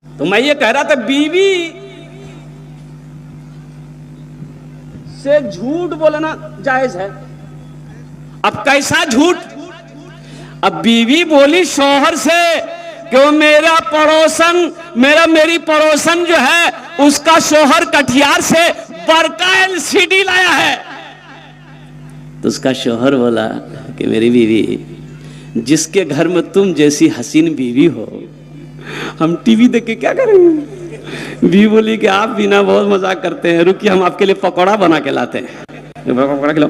तो मैं ये कह रहा था बीवी से झूठ बोलना जायज है। अब कैसा झूठ? अब बीवी बोली शौहर से कि वो मेरी पड़ोसन जो है उसका शौहर कटिहार से बड़का एलसीडी लाया है। तो उसका शौहर बोला कि मेरी बीवी, जिसके घर में तुम जैसी हसीन बीवी हो, हम टीवी देख के क्या करेंगे? बीवी बोली कि आप बिना बहुत मजाक करते हैं, रुकिए हम आपके लिए पकौड़ा बना के लाते हैं। पकौड़ा खिलाओ।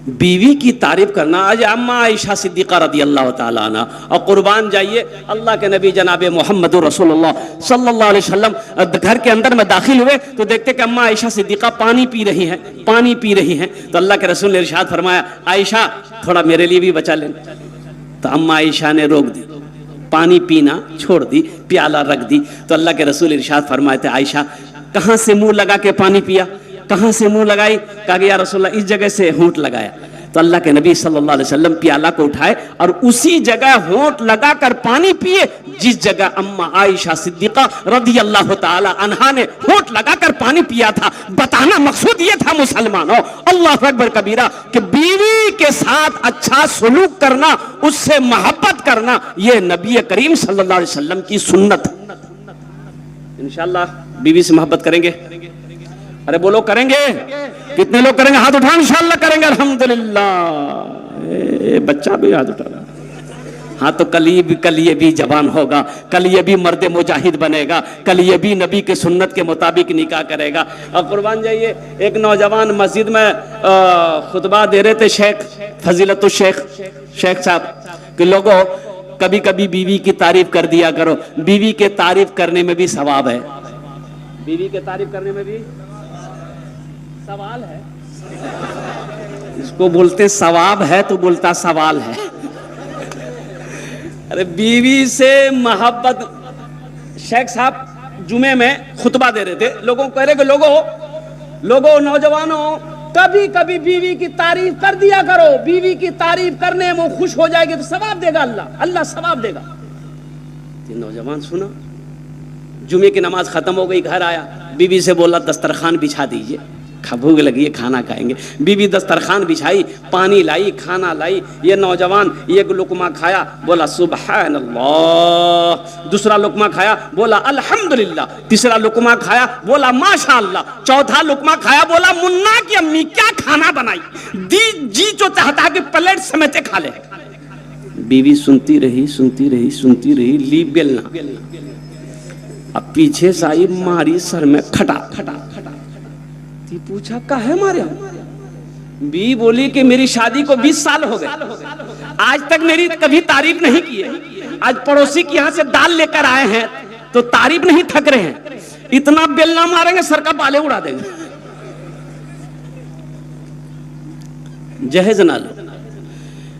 बीवी की तारीफ करना। आज अम्मा आयशा सिद्दीक़ा रदी अल्लाह ताला अन्हा, और कुर्बान जाइए अल्लाह के नबी जनाब मोहम्मद रसूलुल्लाह सल्लल्लाहु अलैहि वसल्लम घर के अंदर में दाखिल हुए तो देखते कि अम्मा आयशा सिद्दीक़ा पानी पी रही हैं। तो अल्लाह के रसूल ने इरशाद फरमाया, आयशा थोड़ा मेरे लिए भी बचा लेना। तो अम्मा आयशा ने रोक दी, पानी पीना छोड़ दी, प्याला रख दी। तो अल्लाह के रसूल इरशाद फरमाए थे, आयशा कहां से मुंह लगा के पानी पिया? कहां से मुंह लगाई? कहा कि या रसूलल्लाह इस जगह से होंठ लगाया। तो अल्लाह के नबी सल्लल्लाहु अलैहि वसल्लम प्याला को उठाए और उसी जगह होंठ लगाकर पानी पिए जिस जगह अम्मा आयशा सिद्दीक़ा रदी अल्लाह ताला अन्हा ने होंठ लगाकर पानी पिया था। बताना मकसूद ये था मुसलमानों, अल्लाह अकबर कबीरा, कि बीवी के साथ अच्छा सलूक करना, उससे मोहब्बत करना, ये नबी करीम सल्लल्लाहु अलैहि वसल्लम की सुन्नत। इंशाअल्लाह बीवी से मोहब्बत करेंगे। अरे बोलो करेंगे? कितने लोग करेंगे? हाथ उठाओ। इंशाअल्लाह करेंगे, अल्हम्दुलिल्लाह। बच्चा भी हाथ उठा रहा। हाँ, तो कल ये भी जवान होगा, कल ये भी मर्द मुजाहिद बनेगा, कल ये भी नबी के सुन्नत के मुताबिक निकाह करेगा। और कुर्बान जाइए, एक नौजवान मस्जिद में खुतबा दे रहे थे, शेख साहब कि लोगों कभी कभी बीवी की तारीफ कर दिया करो। बीवी के तारीफ करने में भी सवाब है। बीवी के तारीफ करने में भी सवाल है। इसको बोलते सवाब है तो बोलता सवाल है। अरे बीवी से मोहब्बत। शेख साहब जुमे में खुतबा दे रहे थे, लोगों को कह रहे कि लोगों नौजवानों, कभी कभी बीवी की तारीफ कर दिया करो। बीवी की तारीफ करने में वो खुश हो जाएगी तो सवाब देगा अल्लाह सवाब देगा। ये नौजवान सुना, जुमे की नमाज खत्म हो गई, घर आया, बीवी से बोला दस्तरखान बिछा दीजिए, भूख लगी है, खाना खाएंगे। बीवी दस्तरखान बिछाई, पानी लाई, खाना लाई। ये नौजवान एक लुकमा खाया, बोला सुबहान अल्लाह। दूसरा लुकमा खाया, बोला अल्हम्दुलिल्लाह। तीसरा लुकमा खाया, बोला माशाअल्लाह। चौथा लुकमा खाया, बोला मुन्ना की अम्मी क्या खाना बनाई, जी जो चाहता कि प्लेट समेटे खा ले। बीवी सुनती रही, ली बेलना। अब पीछे से आई, मारी सर में खटा। पूछा काहे मारे? बी बोली कि मेरी शादी को 20 साल हो गए, आज तक मेरी कभी तारीफ नहीं की है। आज पड़ोसी के यहाँ से दाल लेकर आए हैं तो तारीफ नहीं थक रहे हैं, इतना बेलना मारेंगे सर का बाले उड़ा देंगे। जहेज ना लो,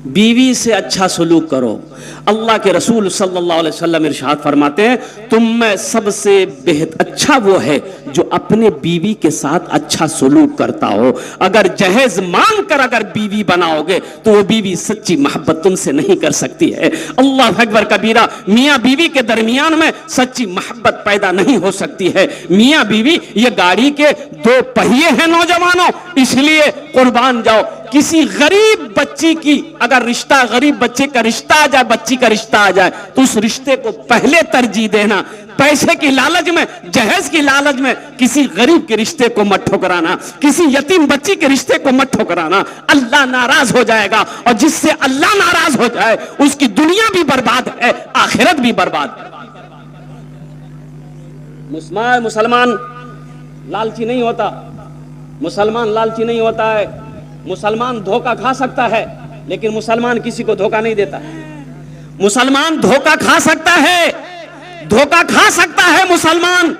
बीवी से अच्छा सलूक करो। अल्लाह के रसूल सल्लल्लाहु अलैहि वसल्लम इरशाद फरमाते हैं, तुम में सबसे बेहद अच्छा वो है जो अपने बीवी के साथ अच्छा सलूक करता हो। अगर जहेज मांग कर अगर बीवी बनाओगे तो वो बीवी सच्ची मोहब्बत तुमसे नहीं कर सकती है। अल्लाह अकबर कबीरा, मियाँ बीवी के दरमियान में सच्ची मोहब्बत पैदा नहीं हो सकती है। मियाँ बीवी ये गाड़ी के दो पहिए हैं नौजवानों, इसलिए कुर्बान जाओ। किसी गरीब बच्ची की अगर रिश्ता, गरीब बच्चे का रिश्ता आ जाए, बच्ची का रिश्ता आ जाए, तो उस रिश्ते को पहले तरजीह देना। पैसे की लालच में, जहेज की लालच में किसी गरीब के रिश्ते को मत ठुकराना, किसी यतीम बच्ची के रिश्ते को मत ठुकराना। अल्लाह नाराज हो जाएगा, और जिससे अल्लाह नाराज हो जाए उसकी दुनिया भी बर्बाद है, आखिरत भी बर्बाद है। मुसलमान लालची नहीं होता, मुसलमान लालची नहीं होता है। मुसलमान धोखा खा सकता है लेकिन मुसलमान किसी को धोखा नहीं देता। मुसलमान धोखा खा सकता है मुसलमान,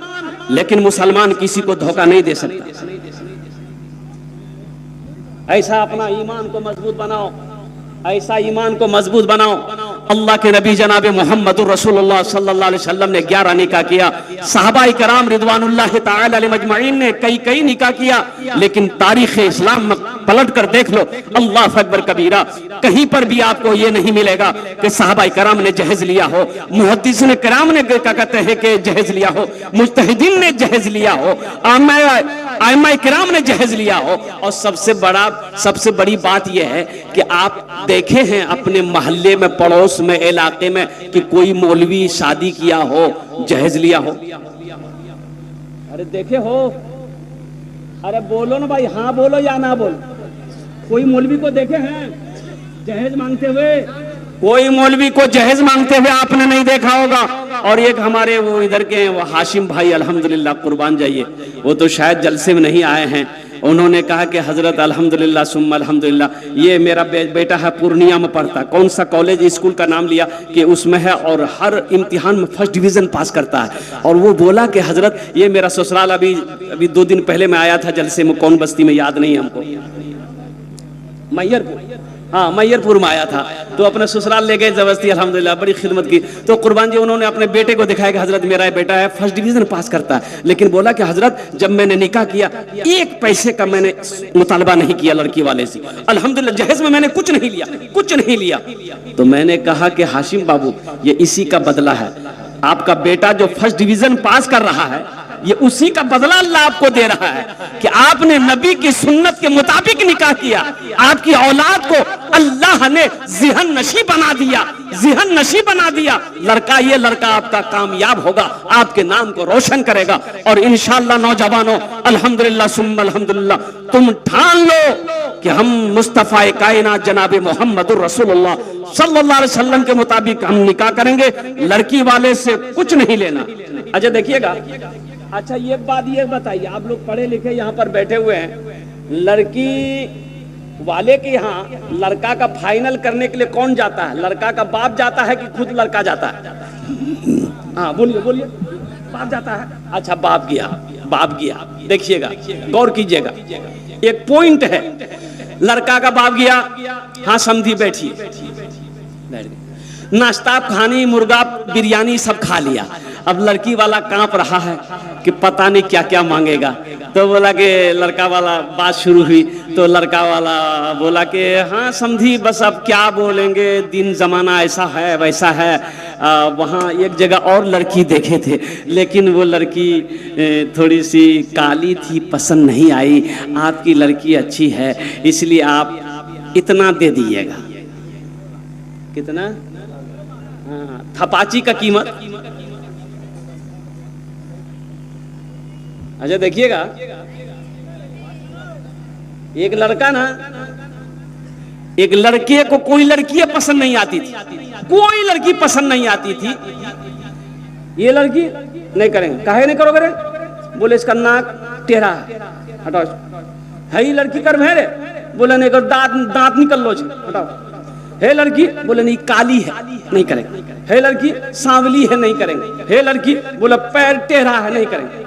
लेकिन मुसलमान किसी को धोखा नहीं दे सकता। ऐसा अपना ईमान को मजबूत बनाओ, ऐसा ईमान को मजबूत बनाओ। अल्लाह के नबी जनाब मोहम्मद रसूलुल्लाह सल्लल्लाहु अलैहि वसल्लम ने 11 निकाह किया। सहाबाए कराम रिदवानुल्लाह तआला अलैहिम अजमईन ने कई निकाह किया, लेकिन तारीख इस्लाम में पलट कर देख लो, अल्लाह अकबर कबीरा, कहीं पर भी आपको ये नहीं मिलेगा कि सहाबा कराम ने जहेज लिया हो, मुहद्दिसीन कराम ने क्या कहते हैं कि जहेज लिया हो, मुज्तहिदीन ने जहेज लिया हो, आइम्मा किराम ने जहेज लिया हो। और सबसे बड़ी बात यह है कि आप देखे हैं अपने मोहल्ले में, पड़ोस में, इलाके में कि कोई मौलवी शादी किया हो, जहेज लिया हो? अरे देखे हो? अरे बोलो ना भाई, हाँ बोलो या ना बोलो। कोई मौलवी को देखे हैं जहेज मांगते हुए? कोई मौलवी को जहेज मांगते हुए आपने नहीं देखा होगा। और एक हमारे वो इधर के वो हाशिम भाई, अल्हम्दुलिल्लाह कुर्बान जाइए, वो तो शायद जलसे में नहीं आए हैं, उन्होंने कहा कि हजरत अल्हम्दुलिल्लाह सुम्मा अल्हम्दुलिल्लाह, ये मेरा बेटा है पूर्णिया में पढ़ता, कौन सा कॉलेज स्कूल का नाम लिया कि उसमें है, और हर इम्तिहान में फर्स्ट डिवीजन पास करता है। और वो बोला कि हजरत ये मेरा ससुराल अभी 2 दिन पहले मैं आया था जलसे में, कौन बस्ती में याद नहीं हमको, मैयरपुर, हाँ मैयरपुर में आया था, तो अपने ससुराल ले गए जबरदस्ती, अल्हम्दुलिल्लाह बड़ी खिदमत की। तो कुर्बान जी उन्होंने अपने बेटे को दिखाया कि हजरत मेरा बेटा है, फर्स्ट डिवीजन पास करता है, लेकिन बोला कि हजरत जब मैंने निकाह किया 1 पैसे का मैंने मुतालबा नहीं किया लड़की वाले से, अल्हम्दुलिल्लाह जहेज में मैंने कुछ नहीं लिया। तो मैंने कहा कि हाशिम बाबू, ये इसी का बदला है, आपका बेटा जो फर्स्ट डिवीजन पास कर रहा है, ये उसी का बदला अल्लाह आपको दे रहा है कि आपने नबी की सुन्नत के मुताबिक निकाह किया, आपकी औलाद को अल्लाह ने ज़िहन नशीब बना दिया। ये लड़का आपका कामयाब होगा, आपके नाम को रोशन करेगा। और इंशाअल्लाह नौजवानों, अल्हम्दुलिल्लाह सुम्मा अल्हम्दुलिल्लाह, तुम ठान लो कि हम मुस्तफा कायनात जनाब मोहम्मदुर रसूलुल्लाह सल्लल्लाहु अलैहि वसल्लम के मुताबिक हम निकाह करेंगे, लड़की वाले से कुछ नहीं लेना। अच्छा देखिएगा, अच्छा ये बात ये बताइए, आप लोग पढ़े लिखे यहाँ पर बैठे हुए हैं, लड़की वाले के यहाँ लड़का का फाइनल करने के लिए कौन जाता है? लड़का का बाप जाता है कि खुद लड़का जाता है? हाँ बोलिए, बाप जाता है। अच्छा बाप गया, देखिएगा, गौर कीजिएगा, एक पॉइंट है, लड़का का बाप गया, हाँ समधी बैठी, नाश्ता खानी, मुर्गा बिरयानी सब खा लिया। अब लड़की वाला कांप रहा है कि पता नहीं क्या क्या मांगेगा। तो बोला कि लड़का वाला, बात शुरू हुई तो लड़का वाला बोला कि हाँ समझी, बस अब क्या बोलेंगे, दिन जमाना ऐसा है वैसा है। वहाँ एक जगह और लड़की देखे थे, लेकिन वो लड़की थोड़ी सी काली थी, पसंद नहीं आई। आपकी लड़की अच्छी है, इसलिए आप इतना दे दीजिएगा। कितना? हाँ, थपाची का कीमत। अच्छा देखिएगा, एक लड़का ना, एक लड़के को कोई लड़की पसंद नहीं आती थी, कोई लड़की पसंद नहीं आती थी। ये लड़की नहीं करेंगे, काहे नहीं करोगे रे? बोले इसका नाक टेढ़ा है, हटाओ। है ये लड़की कर भेरे? बोले नहीं करो, दांत निकल लो, हटाओ। है लड़की? बोले नहीं काली है, नहीं करेंगे। है लड़की सांवली है, नहीं करेंगे। है लड़की? बोले पैर टेढ़ा है, नहीं करेंगे।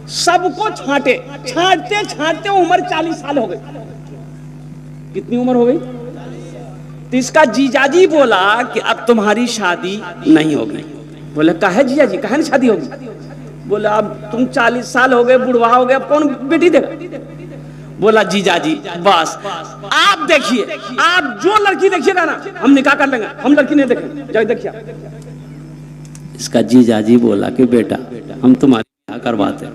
सबको छांटते उम्र 40 साल हो गई। कितनी उम्र हो गई? तो इसका जीजाजी बोला कि अब तुम्हारी शादी नहीं होगी। बोले काहे जीजाजी, काहे नहीं शादी होगी? बोला अब तुम 40 साल हो गए, बुढ़वा हो गए, अब कौन बेटी देगा? बोला जीजाजी बस आप देखिए, आप जो लड़की देखिएगा ना हम निकाह कर लेंगे, हम लड़की नहीं देखेंगे, जाओ देखिए। इसका जीजाजी बोला कि बेटा हम तुम्हारी निकाह करवाते हैं।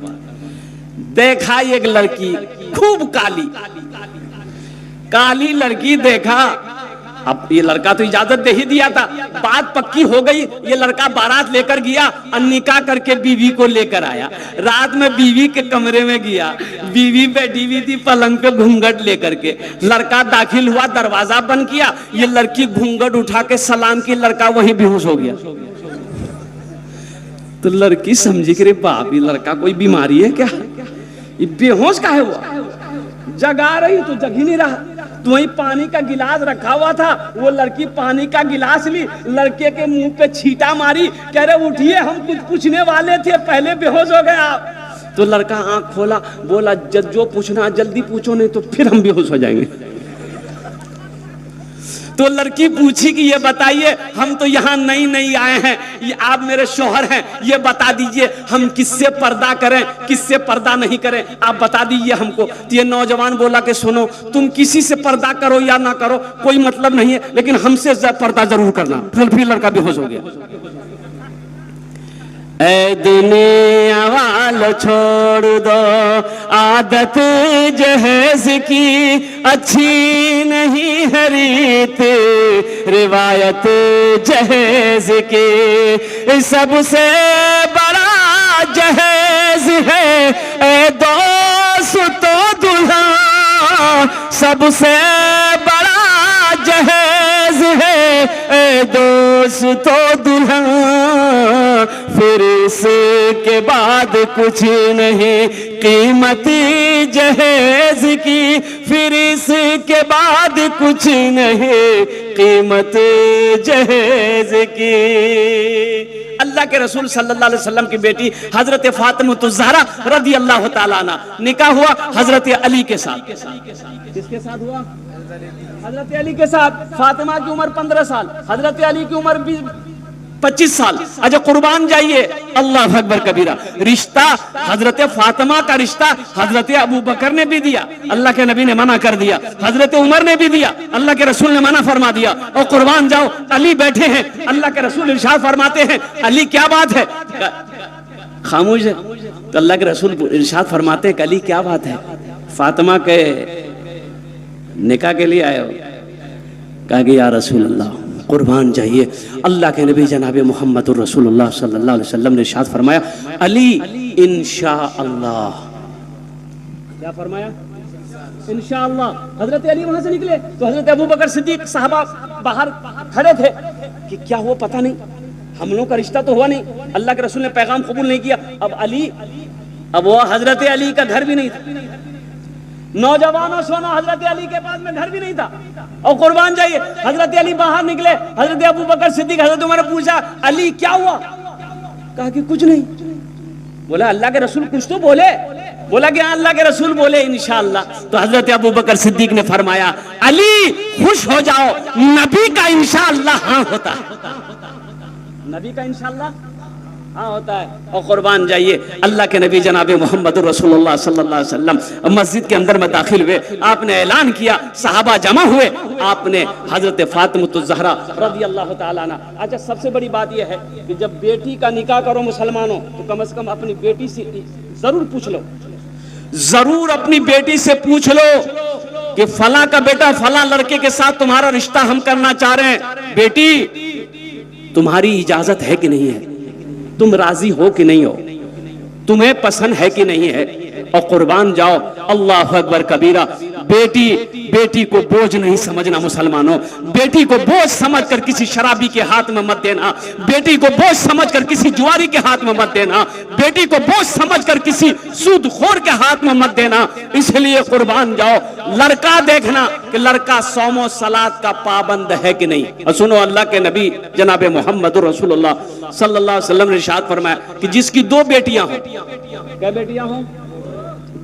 देखा एक लड़की खूब काली लड़की देखा। अब ये लड़का तो इजाजत दे ही दिया था, बात पक्की हो गई। ये लड़का बारात लेकर गया और निकाह करके बीवी को लेकर आया। रात में बीवी के कमरे में गया, बीवी बैठी हुई थी पलंग पे घूंघट लेकर के। लड़का दाखिल हुआ, दरवाजा बंद किया, ये लड़की घूंघट उठा के सलाम की, लड़का वहीं बेहोश हो गया। तो लड़की समझी कि रे बाप, ये लड़का कोई बीमारी है क्या? ये बेहोश काहे हुआ? जगा रही तो जग ही नहीं रहा। तो वहीं पानी का गिलास रखा हुआ था, वो लड़की पानी का गिलास ली, लड़के के मुंह पे छींटा मारी, कह रहे उठिए हम कुछ पूछने वाले थे, पहले बेहोश हो गए आप। तो लड़का आंख खोला, बोला जो पूछना जल्दी पूछो, नहीं तो फिर हम बेहोश हो जाएंगे। तो लड़की पूछी कि ये बताइए, हम तो यहाँ नई नई आए हैं, ये आप मेरे शौहर हैं, ये बता दीजिए हम किससे पर्दा करें, किससे पर्दा नहीं करें, आप बता दीजिए हमको। तो ये नौजवान बोला कि सुनो, तुम किसी से पर्दा करो या ना करो कोई मतलब नहीं है, लेकिन हमसे पर्दा जरूर करना। फिर लड़का बेहोश हो गया। ऐ दुनिया वालों छोड़ दो आदत जहेज की, अच्छी नहीं है रीत रिवायत जहेज की। सबसे बड़ा जहेज है ऐ दोस्तों दूल्हा, सबसे बड़ा जहेज है ऐ दोस्तों दूल्हा। फिर इसके बाद कुछ नहीं कीमती जहेज की, फिर इसके बाद कुछ नहीं कीमत जहेज की। अल्लाह के रसूल सल्लल्लाहु अलैहि वसल्लम की बेटी हजरत फातिमा ज़हरा रदी अल्लाह ताला अन्हा निकाह हुआ हजरत अली के साथ। किसके साथ हुआ? हजरत अली के साथ। फातिमा की उम्र 15 साल, हजरत अली की उम्र 25 साल। अच्छा कुर्बान जाइए, अल्लाह अकबर कबीरा। रिश्ता हजरत फातिमा का रिश्ता हजरत अबू बकर ने भी दिया, अल्लाह के नबी ने मना कर दिया। हजरत उमर ने भी दिया, अल्लाह के रसूल ने मना फरमा दिया। और कुर्बान जाओ, अली बैठे हैं, अल्लाह के रसूल इरशाद फरमाते हैं, अली क्या बात है? खामोश है। तो अल्लाह के रसूल इरशाद फरमाते हैं, अली क्या बात है? फातिमा के निकाह के लिए आए हो? कहा कि या रसूल अल्लाह, कुर्बान जाइए, अल्लाह के नबी जनाब मोहम्मद रसूलुल्लाह सल्लल्लाहु अलैहि वसल्लम ने इरशाद फरमाया, अली इंशाअल्लाह। क्या फरमाया? इंशाअल्लाह। हजरत अली वहां से निकले तो हजरत अबू बकर सिद्दीक साहबा बाहर खड़े थे कि क्या हुआ पता नहीं, हम लोग का रिश्ता तो हुआ नहीं, अल्लाह के रसूल ने पैगाम कबूल नहीं किया। अब वो हजरत अली का घर भी नहीं था। नौजवानों सुनो, हजरत अली के पास में घर भी नहीं था। और कुर्बान जाइए, हजरत अली बाहर निकले, हजरत अबू बकर सिद्दीक हजरत उमर ने पूछा, अली क्या हुआ? कहा कि कुछ नहीं। बोला अल्लाह के रसूल कुछ तो बोले। बोला कि अल्लाह के रसूल बोले इंशाअल्लाह। तो हजरत अबू बकर सिद्दीक ने फरमाया, अली खुश हो जाओ, नबी का इंशाअल्लाह हाँ होता है, नबी का इंशाअल्लाह हाँ होता है। और कुर्बान जाइए, अल्लाह के नबी जनाब मोहम्मद रसूलुल्लाह सल्लल्लाहु अलैहि वसल्लम मस्जिद के अंदर में दाखिल हुए, आपने ऐलान किया, सहाबा जमा हुए, आपने हजरत फातिमा ज़हरा रज़ी अल्लाह ताला अन्हा। अच्छा सबसे बड़ी बात यह है कि जब बेटी का निकाह करो मुसलमानों, तो कम से कम अपनी बेटी से जरूर पूछ लो, जरूर अपनी बेटी से पूछ लो कि फला का बेटा फला लड़के के साथ तुम्हारा रिश्ता हम करना चाह रहे हैं, बेटी तुम्हारी इजाजत है कि नहीं है, तुम राजी हो कि नहीं हो, तुम्हें पसंद है कि नहीं है। और कुर्बान जाओ, अल्लाह अकबर कबीरा। बेटी को बोझ नहीं समझना मुसलमानों, बेटी को बोझ समझकर किसी शराबी के हाथ में मत देना, बेटी को बोझ समझकर किसी जुआरी के हाथ में मत देना, बेटी को बोझ समझकर किसी सूदखोर के हाथ में मत देना। इसलिए कुर्बान जाओ, लड़का देखना कि लड़का सौमो सलात का पाबंद है कि नहीं। और सुनो, अल्लाह के नबी जनाब मोहम्मद रसूलुल्लाह सल्लल्लाहु अलैहि वसल्लम ने इरशाद फरमाया कि जिसकी 2 बेटियां हो, क्या बेटियां हो?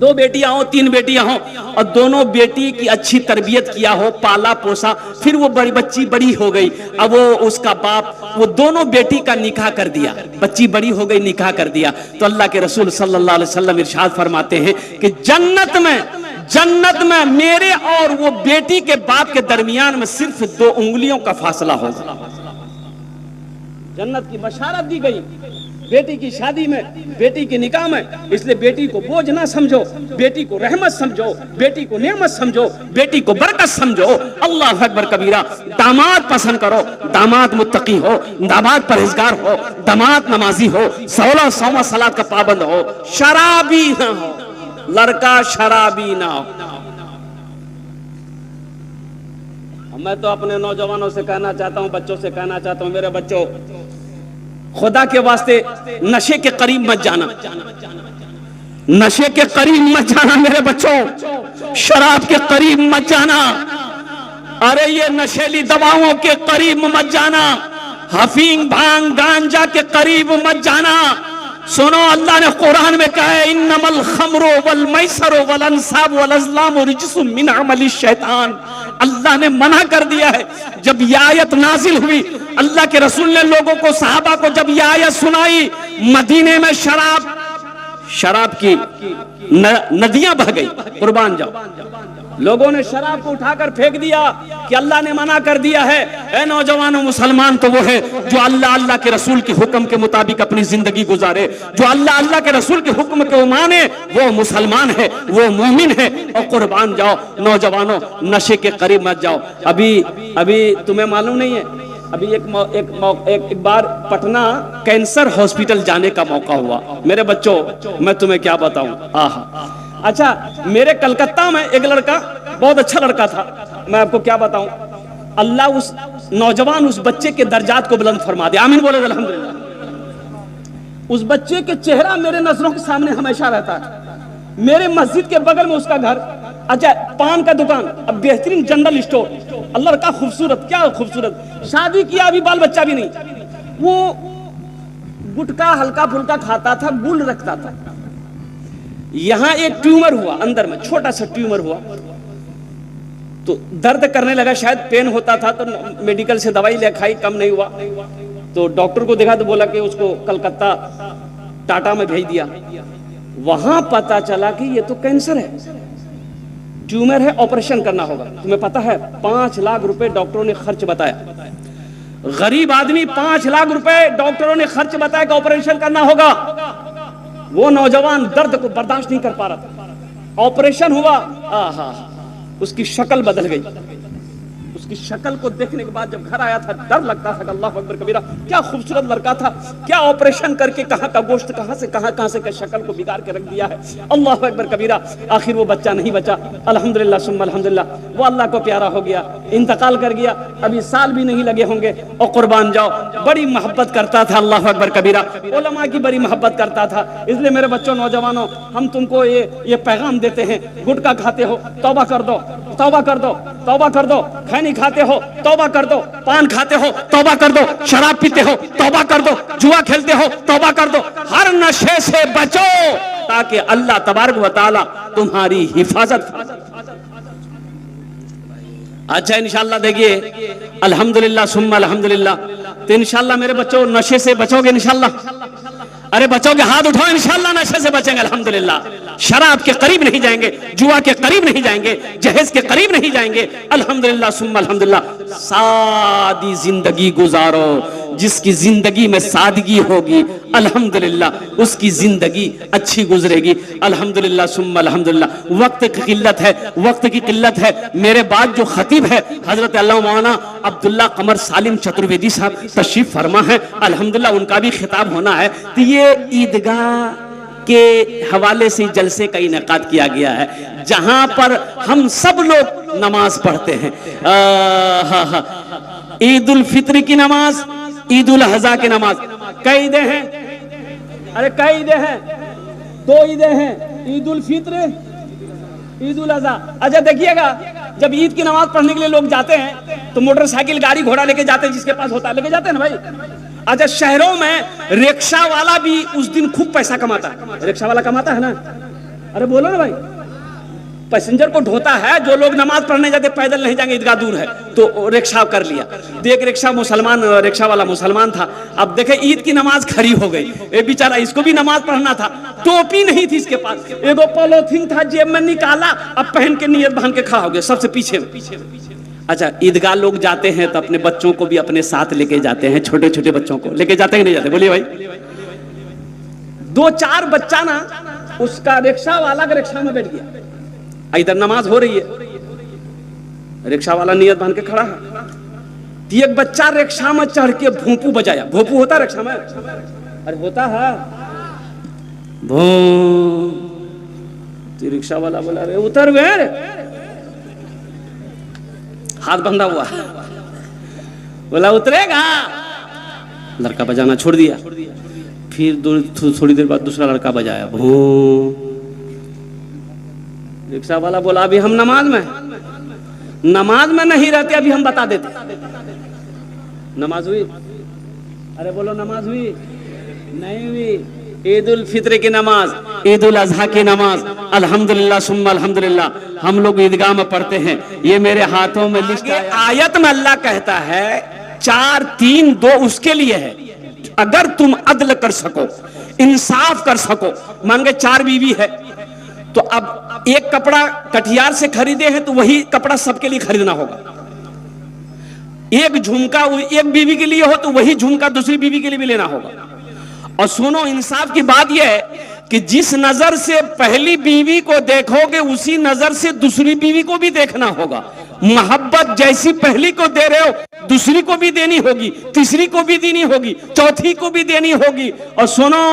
2 बेटियां हो, 3 बेटियां हो, और दोनों बेटी की अच्छी तरबियत किया हो, पाला पोसा, फिर वो बड़ी बच्ची बड़ी हो गई, अब वो उसका बाप वो दोनों बेटी का निकाह कर दिया, बच्ची बड़ी हो गई, निकाह कर दिया। तो अल्लाह के रसूल सल्लल्लाहु अलैहि वसल्लम इरशाद फरमाते हैं कि जन्नत में मेरे और वो बेटी के बाप के दरमियान में सिर्फ 2 उंगलियों का फासला होगा। जन्नत की बशारत दी गई बेटी की शादी में, बेटी के निकाह में। इसलिए बेटी को बोझ ना समझो, बेटी को रहमत समझो, बेटी को नेमत समझो, बेटी को बरकत समझो। अल्लाह अकबर कबीरा। दामाद पसंद करो, दामाद मुत्तकी हो, दामाद परहेजगार हो, दामाद नमाजी हो, 16 सलात का पाबंद हो, शराबी ना हो, लड़का शराबी ना हो। मैं तो अपने नौजवानों से कहना चाहता हूं, बच्चों से कहना चाहता हूं, मेरे बच्चों खुदा के वास्ते नशे के करीब मत जाना, नशे के करीब मत जाना मेरे बच्चों, शराब के करीब मत जाना, अरे ये नशेली दवाओं के करीब मत जाना, हफीम भांग गांजा के करीब मत जाना। सुनो, अल्लाह ने कुरान में कहा है इन्नमल खमरो वल मैसरो वल अंसाब वल अज़लामु रिज्सुम मिन अमलि शैतान। अल्लाह ने मना कर दिया है। जब ये आयत नाजिल हुई, अल्लाह के रसूल ने लोगों को, सहाबा को जब ये आयत सुनाई, मदीने में शराब की नदियां बह गई। कुर्बान जाओ, लोगों ने शराब को उठाकर फेंक दिया कि अल्लाह ने मना कर दिया है। ए नौजवानों, मुसलमान तो वो है जो अल्लाह के रसूल के हुक्म के मुताबिक अपनी जिंदगी गुजारे, जो अल्लाह के रसूल के हुक्म को माने, वो मुसलमान है, वो मोमिन है। और कुर्बान जाओ नौजवानों, नशे के करीब मत जाओ। अभी तुम्हें मालूम नहीं है, अभी एक बार पटना कैंसर हॉस्पिटल जाने का मौका हुआ। मेरे बच्चों, मैं तुम्हें क्या बताऊं, आहा। अच्छा, मेरे कलकत्ता में एक लड़का, बहुत अच्छा लड़का था, मैं आपको क्या बताऊं, अल्लाह उस नौजवान, उस बच्चे के दर्जात को बुलंद फरमा दे, आमीन बोले अल्हम्दुलिल्लाह। उस बच्चे के चेहरा मेरे नजरों के सामने हमेशा रहता है। मेरे मस्जिद के बगल में उसका घर, अच्छा, पान का दुकान, अब बेहतरीन जनरल स्टोर, अल्लाह का खूबसूरत, क्या खूबसूरत, शादी किया, अभी बाल बच्चा भी नहीं। वो गुटखा हल्का फुल्का खाता था, गुल रखता था। यहां एक ट्यूमर हुआ अंदर में, छोटा सा ट्यूमर हुआ, तो दर्द करने लगा, शायद पेन होता था, तो मेडिकल से दवाई ले खाई, कम नहीं हुआ। तो डॉक्टर को देखा तो बोला कि उसको कलकत्ता टाटा में भेज दिया। वहां पता चला कि ये तो कैंसर है, ट्यूमर है, ऑपरेशन करना होगा। तुम्हें पता है 5 लाख रुपए डॉक्टरों ने खर्च बताया। गरीब आदमी 5 लाख रुपए डॉक्टरों ने खर्च बताया कि ऑपरेशन करना होगा। वो नौजवान दर्द को बर्दाश्त नहीं कर पा रहा था। ऑपरेशन हुआ, आहा, उसकी शक्ल बदल गई। उसकी शक्ल को देखने के बाद जब घर आया था, डर लगता था कि अल्लाह अकबर कबीरा, क्या खूबसूरत लड़का था, क्या ऑपरेशन करके कहां का गोश्त कहां से शक्ल को बिगाड़ के रख दिया है, अल्लाह अकबर कबीरा। आखिर वो बच्चा नहीं बचा, अल्हम्दुलिल्लाह सुम्मा अल्हम्दुलिल्लाह, वो अल्लाह को प्यारा हो गया, इंतकाल कर गया। अभी साल भी नहीं लगे होंगे। और कुर्बान जाओ, बड़ी मोहब्बत करता था, अल्लाह अकबर कबीरा, उलमा की बड़ी मोहब्बत करता था। इसलिए मेरे बच्चों, नौजवानों, हम तुमको ये पैगाम देते हैं, गुटखा खाते हो तौबा कर दो, तौबा कर दो, तौबा कर दो। खैनी खाते हो तौबा कर दो, पान खाते हो तौबा कर दो, शराब पीते हो तौबा कर दो, जुआ खेलते हो तौबा कर दो। हर नशे से बचो ताकि अल्लाह तबारक व तआला तुम्हारी हिफाजत। अच्छा, इंशाअल्लाह देखिए, अल्हम्दुलिल्लाह सुम्मा अल्हम्दुलिल्लाह। तो इंशाअल्लाह मेरे बच्चों, नशे से बचोगे इंशाअल्लाह। अरे बचोगे, हाथ उठाओ, इंशाअल्लाह नशे से बचेंगे अल्हम्दुलिल्लाह। शराब के करीब नहीं जाएंगे, जुआ के करीब नहीं जाएंगे, जहेज के करीब नहीं जाएंगे, अल्हम्दुलिल्लाह सुम्मा अल्हम्दुलिल्लाह। सादी जिंदगी गुजारो, जिसकी जिंदगी में सादगी होगी अल्हम्दुलिल्लाह उसकी जिंदगी अच्छी गुजरेगी अल्हम्दुलिल्लाह सुम्मा अल्हम्दुलिल्लाह। वक्त की किल्लत है, वक्त की किल्लत है। मेरे बाद जो खतीब है हजरत अल्लामा मौलाना अब्दुल्ला कमर सालिम चतुर्वेदी साहब तशरीफ फरमा है, अल्हम्दुलिल्लाह उनका भी खिताब होना है। तो ये ईदगाह के हवाले से जलसे का इनेकाद किया गया है, जहां पर हम सब लोग नमाज पढ़ते हैं। ईद उल फित्र की नमाज, ईद उल अज़हा की नमाज, कई ईदें हैं, अरे कई ईदें हैं, 2 ईदें हैं, ईद उल फित्र, ईद उल अज़हा। अच्छा देखिएगा, जब ईद की नमाज पढ़ने के लिए लोग जाते हैं तो मोटरसाइकिल गाड़ी घोड़ा लेके जाते हैं, जिसके पास होता है लेके जाते हैं ना भाई। अच्छा, शहरों में रिक्शा वाला भी उस दिन खूब पैसा कमाता है, रिक्शा वाला कमाता है ना, अरे बोलो ना भाई, पैसेंजर को ढोता है। जो लोग नमाज पढ़ने जाते पैदल नहीं जाएंगे, ईदगाह दूर है, तो रिक्शा कर लिया। तो एक रिक्शा वाला मुसलमान था। अब देखे ईद की नमाज खड़ी हो गई, ये बेचारा, इसको भी नमाज पढ़ना था, टोपी नहीं थी इसके पास, एगो पॉलिथीन था जेब में निकाला, अब पहन के नियत बांध के खड़ा हो गया सबसे पीछे। अच्छा, ईदगाह लोग जाते हैं तो अपने बच्चों को भी अपने साथ लेके जाते हैं, छोटे छोटे बच्चों को लेके जाते हैं नहीं जाते, बोलिए भाई। 2-4 बच्चा ना उसका रिक्शा वाला के रिक्शा में बैठ गया, इधर नमाज हो रही है, रिक्शा वाला नियत बांध के खड़ा है। एक बच्चा रिक्शा में चढ़ के भोंपू बजाया। भोंपू होता है रिक्शा में, अरे होता है भो। रिक्शा वाला बोला, अरे उतर गए, हाथ बंधा हुआ, बोला उतरेगा, लड़का बजाना छोड़ दिया। फिर थोड़ी देर बाद दूसरा लड़का बजाया, भो। रिक्शा वाला बोला, अभी हम नमाज में नहीं रहते, अभी हम बता देते। नमाज हुई? अरे बोलो, नमाज हुई? नहीं हुई। ईद उल फित्र की नमाज, ईद उल अजहा की नमाज, अल्हम्दुलिल्लाह सुम्मा अल्हम्दुलिल्लाह हम लोग ईदगाह में पढ़ते हैं। ये मेरे हाथों में लिस्ट है। आयत में अल्लाह कहता है 4 3 2 उसके लिए है, अगर तुम अदल कर सको, इंसाफ कर सको। मान के 4 बीवी है तो अब एक कपड़ा कटियार से खरीदे हैं तो वही कपड़ा सबके लिए खरीदना होगा। एक झुमका एक बीवी के लिए हो तो वही झुमका दूसरी बीवी के लिए भी लेना होगा। और सुनो, इंसाफ की बात यह है कि जिस नजर से पहली बीवी को देखोगे उसी नजर से दूसरी बीवी को भी देखना होगा। मोहब्बत जैसी पहली को दे रहे हो दूसरी को भी देनी होगी, तीसरी को भी देनी होगी, चौथी को भी देनी होगी। और सुनो,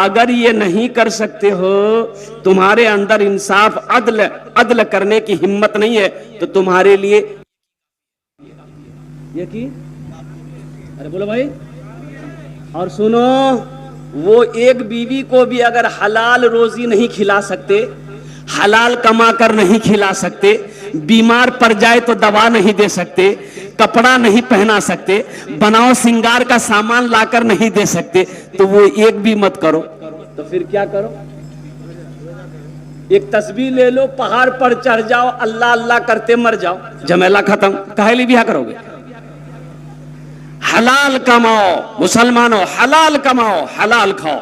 अगर ये नहीं कर सकते हो, तुम्हारे अंदर इंसाफ अदल करने की हिम्मत नहीं है, तो तुम्हारे लिए ये की अरे बोलो भाई। और सुनो, वो एक बीवी को भी अगर हलाल रोजी नहीं खिला सकते, हलाल कमा कर नहीं खिला सकते, बीमार पड़ जाए तो दवा नहीं दे सकते, कपड़ा नहीं पहना सकते, बनाओ सिंगार का सामान लाकर नहीं दे सकते, तो वो एक भी मत करो। तो फिर क्या करो? एक तस्बीह ले लो, पहाड़ पर चढ़ जाओ, अल्लाह अल्लाह करते मर जाओ, झमेला खत्म। काहे लिए ब्याह करोगे? हलाल कमाओ मुसलमानों, हलाल कमाओ, हलाल खाओ,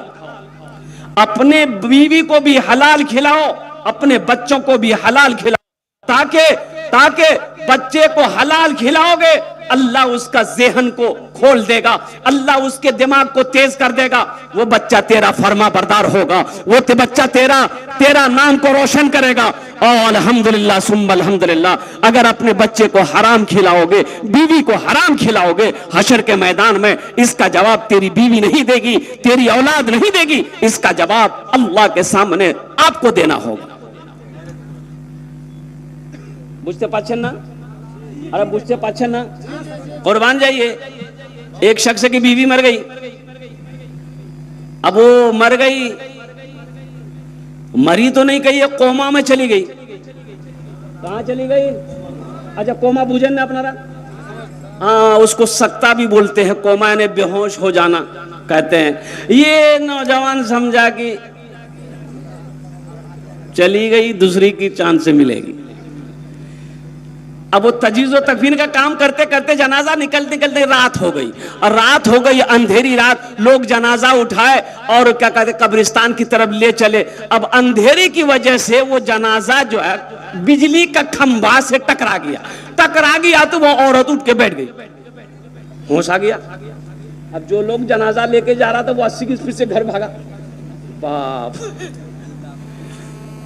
अपने बीवी को भी हलाल खिलाओ, अपने बच्चों को भी हलाल खिलाओ, ताकि बच्चे को हलाल खिलाओगे, अल्लाह उसका ज़हन को खोल देगा, अल्लाह उसके दिमाग को तेज कर देगा, वो बच्चा तेरा फर्मा बरदार होगा, वो बच्चा तेरा नाम को रोशन करेगा। और अल्हम्दुलिल्लाह सुम्मा अल्हम्दुलिल्लाह, अगर अपने बच्चे को हराम खिलाओगे, बीवी को हराम खिलाओगे, हशर के मैदान में इसका जवाब तेरी बीवी नहीं देगी, तेरी औलाद नहीं देगी, इसका जवाब अल्लाह के सामने आपको देना होगा। बुझते पाच्छन ना? अरे बुझते पाच्छन ना? कुर्बान जाइए। एक शख्स की बीवी मर गई, अब वो मर गई, मरी तो नहीं कही, कोमा में चली गई। कहां चली गई? अच्छा, कोमा बुझन ने अपना रहा। हाँ, उसको सकता भी बोलते हैं, कोमा ने बेहोश हो जाना कहते हैं। ये नौजवान समझा कि चली गई, दूसरी की चांद से मिलेगी। अब वो तजीज़ो तकफीन का काम करते करते जनाजा निकलते रात हो गई, और रात हो गई, अंधेरी रात, लोग जनाजा उठाए और क्या कहते कब्रिस्तान की तरफ ले चले। अब अंधेरे की वजह से वो जनाजा जो है बिजली का खंभा से टकरा गया तो वो औरत उठ के बैठ गई, होश आ गया। अब जो लोग जनाजा लेके जा रहा था वो 80 की स्पीड से घर भागा, बाप,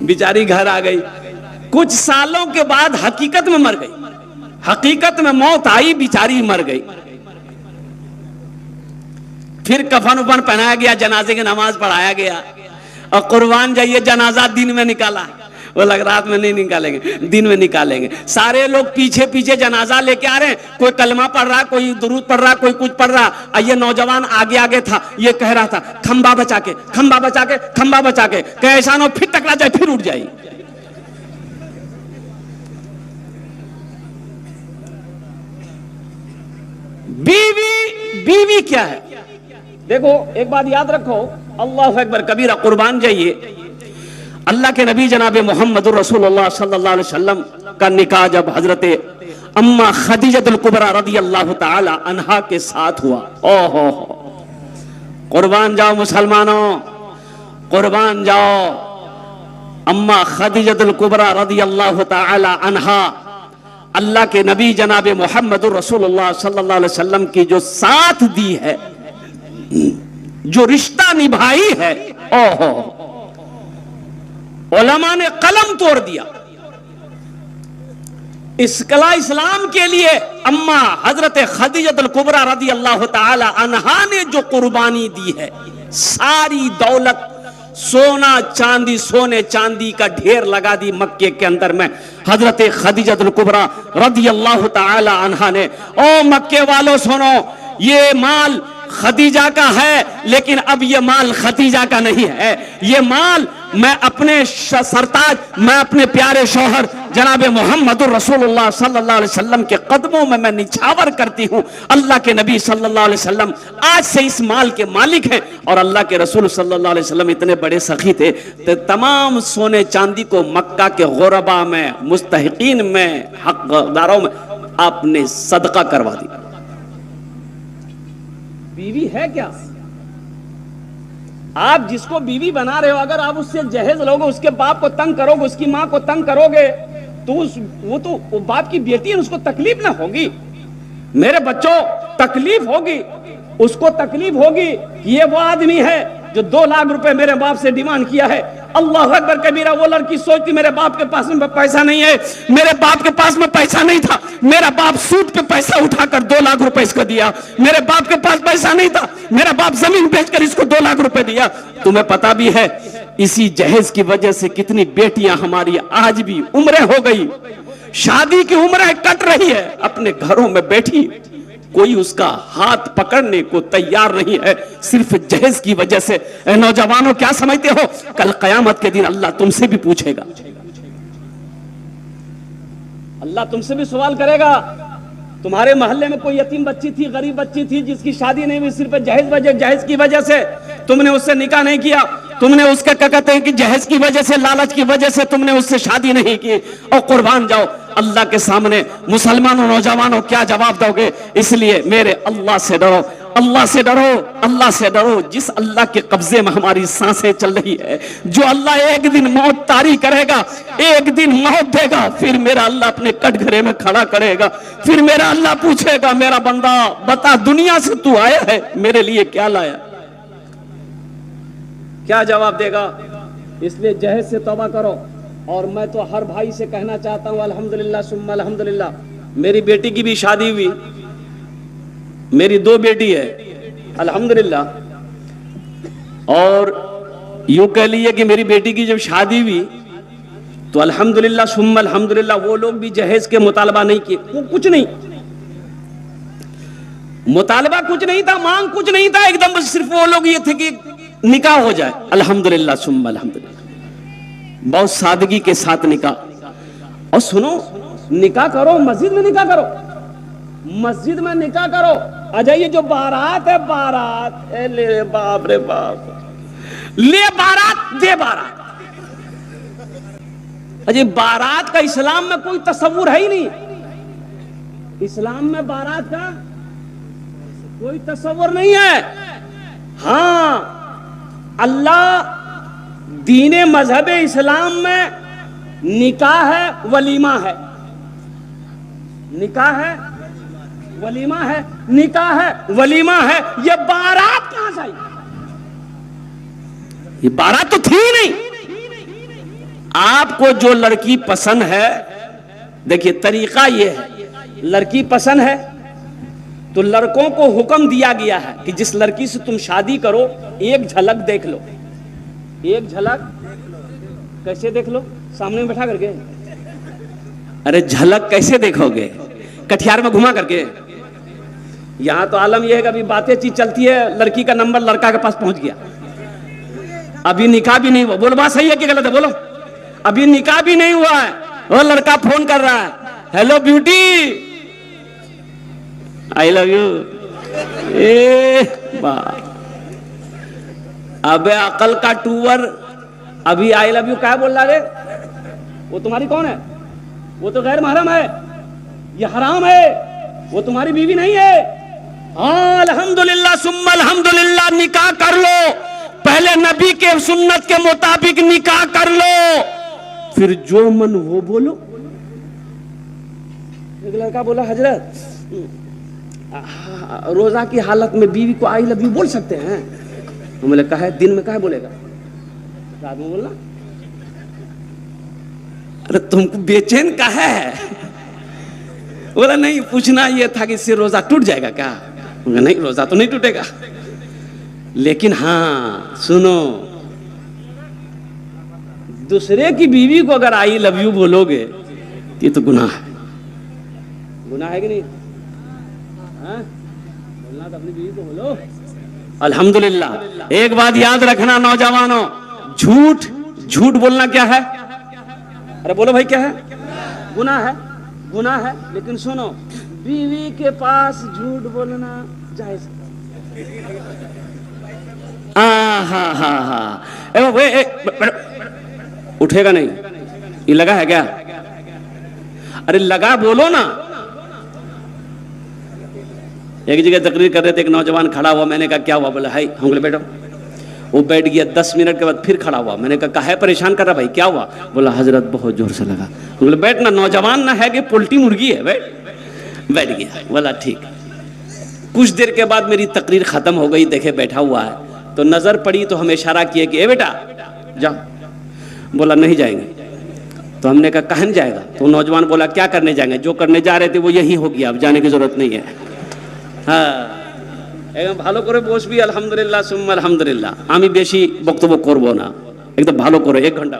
बेचारी घर आ गई। कुछ सालों के बाद हकीकत में मर गई, हकीकत में मौत आई, बेचारी मर गई। फिर कफन उफन पहनाया गया, जनाजे की नमाज पढ़ाया गया, और कुर्बान जाइए जनाजा दिन में निकाला। वो लग रात में नहीं निकालेंगे, दिन में निकालेंगे। सारे लोग पीछे पीछे जनाजा लेके आ रहे हैं, कोई कलमा पढ़ रहा, कोई दुरूद पढ़ रहा, कोई कुछ पढ़ रहा। ये नौजवान आगे आगे था, ये कह रहा था खंबा बचा के, खंबा बचा के, खंबा बचा के, कैसा ना फिर टकरा जाए, फिर उठ जाए। बीवी क्या है? देखो, एक बात याद रखो, अल्लाह अकबर कबीरा, कुर्बान जाइए। अल्लाह के नबी जनाब मोहम्मदुर रसूलुल्लाह सल्लल्लाहु अलैहि वसल्लम का निकाह जब हजरत अम्मा खदीजतुल कुबरा रदियल्लाहु ताला अन्हा के साथ हुआ, ओहो, कुर्बान जाओ मुसलमानों, कुर्बान जाओ। अम्मा खदीजतुल कुबरा रदियल्लाहु ताला अन्हा अल्लाह के नबी जनाब मोहम्मदुर रसूलुल्लाह सल्लल्लाहु अलैहि वसल्लम की जो साथ दी है, जो रिश्ता निभाई है, ओहो, उलमा ने कलम तोड़ दिया। इस्लाम के लिए अम्मा हजरत खदीजतुल कुबरा रदियल्लाहु ताला अन्हा ने जो कुर्बानी दी है, सारी दौलत, सोना चांदी, सोने चांदी का ढेर लगा दी मक्के के अंदर में हजरत खदीजतुल कुबरा रदियल्लाहु ताला अन्हा ने। ओ मक्के वालों सुनो, ये माल खदीजा का है, लेकिन अब ये माल खदीजा का नहीं है। ये माल मैं अपने सरताज, मैं अपने प्यारे शौहर जनाब मोहम्मद रसूलुल्लाह सल्लल्लाहु अलैहि वसल्लम के कदमों में मैं निछावर करती हूँ। अल्लाह के नबी सल्लल्लाहु अलैहि वसल्लम आज से इस माल के मालिक हैं, और अल्लाह के रसूल सल्लल्लाहु अलैहि वसल्लम इतने बड़े सखी थे तो तमाम सोने चांदी को मक्का के गुरबा में, मुस्तहिकीन में, हकदारों में आपने सदका करवा दिया। बीवी है क्या? आप जिसको बीवी बना रहे हो, अगर आप उससे जहेज लोगे, उसके बाप को तंग करोगे, उसकी मां को तंग करोगे, तो वो बाप की बेटी है, उसको तकलीफ ना होगी? मेरे बच्चों, तकलीफ होगी, उसको तकलीफ होगी कि ये वो आदमी है जो 2 लाख रुपए मेरे बाप से डिमांड किया है। अल्लाह अकबर कबीरा। वो लड़की सोचती मेरे बाप के पास में पैसा नहीं है, मेरे बाप के पास में पैसा नहीं था, मेरा बाप सूद पे पैसा उठाकर 2 लाख रुपए इसको दिया, मेरे बाप के पास पैसा नहीं था, मेरा बाप जमीन बेचकर इसको 2 लाख रुपए दिया। तुम्हें पता भी है इसी जहेज की वजह से कितनी बेटियां हमारी आज भी उम्रें हो गई, शादी की उम्रें कट रही है, अपने घरों में बैठी, कोई उसका हाथ पकड़ने को तैयार नहीं है, सिर्फ जहेज की वजह से। नौजवानों, क्या समझते हो कल कयामत के दिन अल्लाह तुमसे भी पूछेगा, अल्लाह तुमसे भी सवाल करेगा। तुम्हारे मोहल्ले में कोई यतीम बच्ची थी, गरीब बच्ची थी, जिसकी शादी नहीं हुई, सिर्फ जहेज की वजह से तुमने उससे निकाह नहीं किया, तुमने उसका क्या कहते हैं कि जहेज की वजह से, लालच की वजह से तुमने उससे शादी नहीं की, और कुर्बान जाओ अल्लाह के सामने। मुसलमानों, नौजवानों, क्या जवाब दोगे? इसलिए मेरे अल्लाह से डरो, अल्लाह से डरो, अल्लाह से डरो, जिस अल्लाह के कब्जे में हमारी सांसें चल रही है, जो अल्लाह एक दिन मौत तारी करेगा, एक दिन मौत देगा, फिर मेरा अल्लाह अपने कटघरे में खड़ा करेगा, फिर मेरा अल्लाह पूछेगा, मेरा बंदा बता दुनिया से तू आया है, मेरे लिए क्या लाया? क्या जवाब देगा? इसलिए जहेज से तौबा करो। और मैं तो हर भाई से कहना चाहता हूं, अल्हम्दुलिल्लाह सुम्मा अल्हम्दुलिल्लाह, मेरी बेटी की भी शादी हुई, मेरी 2 बेटी है अल्हम्दुलिल्लाह, और यूं कह लिए कि मेरी बेटी की जब शादी हुई तो अल्हम्दुलिल्लाह सुम्मा अल्हम्दुलिल्लाह वो लोग भी जहेज के मुतालबा नहीं किए, कुछ नहीं, मुतालबा कुछ नहीं था, मांग कुछ नहीं था, एकदम सिर्फ वो लोग ये थे कि निकाह हो जाए। अल्हम्दुलिल्लाह सुम्मा अल्हम्दुलिल्लाह, बहुत सादगी के साथ निकाह। और सुनो, निकाह करो, मस्जिद में निकाह करो, मस्जिद में निकाह करो। अच्छा ये जो बारात है, बारात ले बाप रे बाप, ले बारात दे बारात। अजय बारात का इस्लाम में कोई तस्वुर है ही नहीं, इस्लाम में बारात का कोई तस्वुर नहीं है। हाँ, अल्लाह दीने मजहब इस्लाम में निकाह है, वलीमा है, निकाह है, वलीमा है, निकाह है, वलीमा है, ये बारात कहां से आई? ये बारात तो थी नहीं। आपको जो लड़की पसंद है, देखिए तरीका ये है, लड़की पसंद है तो लड़कों को हुक्म दिया गया है कि जिस लड़की से तुम शादी करो एक झलक देख लो, एक झलक कैसे देख लो? सामने में बैठा करके। अरे झलक कैसे देखोगे? कटियार में घुमा करके। यहां तो आलम यह है कि अभी बातें चीज चलती है, लड़की का नंबर लड़का के पास पहुंच गया, अभी निकाह भी नहीं हुआ। बोलो बात सही है कि गलत है? बोलो, अभी निकाह भी नहीं हुआ है, वो लड़का फोन कर रहा है, hello beauty, I love you. अबे अकल का टूवर, अभी आई लव यू क्या बोल रहा है? वो तुम्हारी कौन है? वो तो गैर महरम है, ये हराम है, वो तुम्हारी बीवी नहीं है। हाँ अल्हम्दुलिल्लाह सुम्मा अल्हम्दुलिल्लाह, निकाह कर लो, पहले नबी के सुन्नत के मुताबिक निकाह कर लो, फिर जो मन वो बोलो। एक लड़का बोला, हजरत रोजा की हालत में बीवी को आई लव यू बोल सकते हैं? मैंने कहा है, दिन में कहा बोलेगा, रात में बोलना। अरे तुमको बेचैन का है? बोला नहीं, पूछना ये था कि इससे रोजा टूट जाएगा क्या? नहीं, रोजा तो नहीं टूटेगा, लेकिन हाँ सुनो, दूसरे की बीवी को अगर आई लव यू बोलोगे ये तो गुनाह है। गुनाह है कि नहीं? हाँ? बोलना तो अपनी बीवी को बोलो। अल्हम्दुलिल्लाह। एक बात याद रखना नौजवानों, झूठ झूठ बोलना क्या है? अरे बोलो भाई, क्या है? गुनाह है, गुनाह है। लेकिन सुनो, बीवी के पास झूठ बोलना जायज है। उठेगा नहीं, ये लगा है क्या? अरे लगा बोलो ना। एक जगह तकरीर कर रहे थे, एक नौजवान खड़ा हुआ, मैंने कहा क्या हुआ? बोला हाय, हम बोले बैठो। वो बैठ गया, 10 मिनट के बाद फिर खड़ा हुआ, मैंने कहा है परेशान कर रहा भाई, क्या हुआ? बोला हजरत बहुत जोर से लगा। हम बोले बैठना, नौजवान ना है कि पोल्ट्री मुर्गी है, बैठ गया। बोला ठीक। कुछ देर के बाद मेरी तकरीर खत्म हो गई, देखे बैठा हुआ है, तो नजर पड़ी तो हमें इशारा किया कि ए बेटा जाओ। बोला नहीं जाएंगे। तो हमने कहा कहाँ जाएगा? तो नौजवान बोला क्या करने जाएंगे? जो करने जा रहे थे वो यही हो गया, अब जाने की जरूरत नहीं है। हाँ, एकदम ভালো করে বসবি, আলহামদুলিল্লাহ সুম্মা আলহামদুলিল্লাহ। আমি বেশি বক্তব্য করব না, একদম ভালো করে 1 ঘন্টা।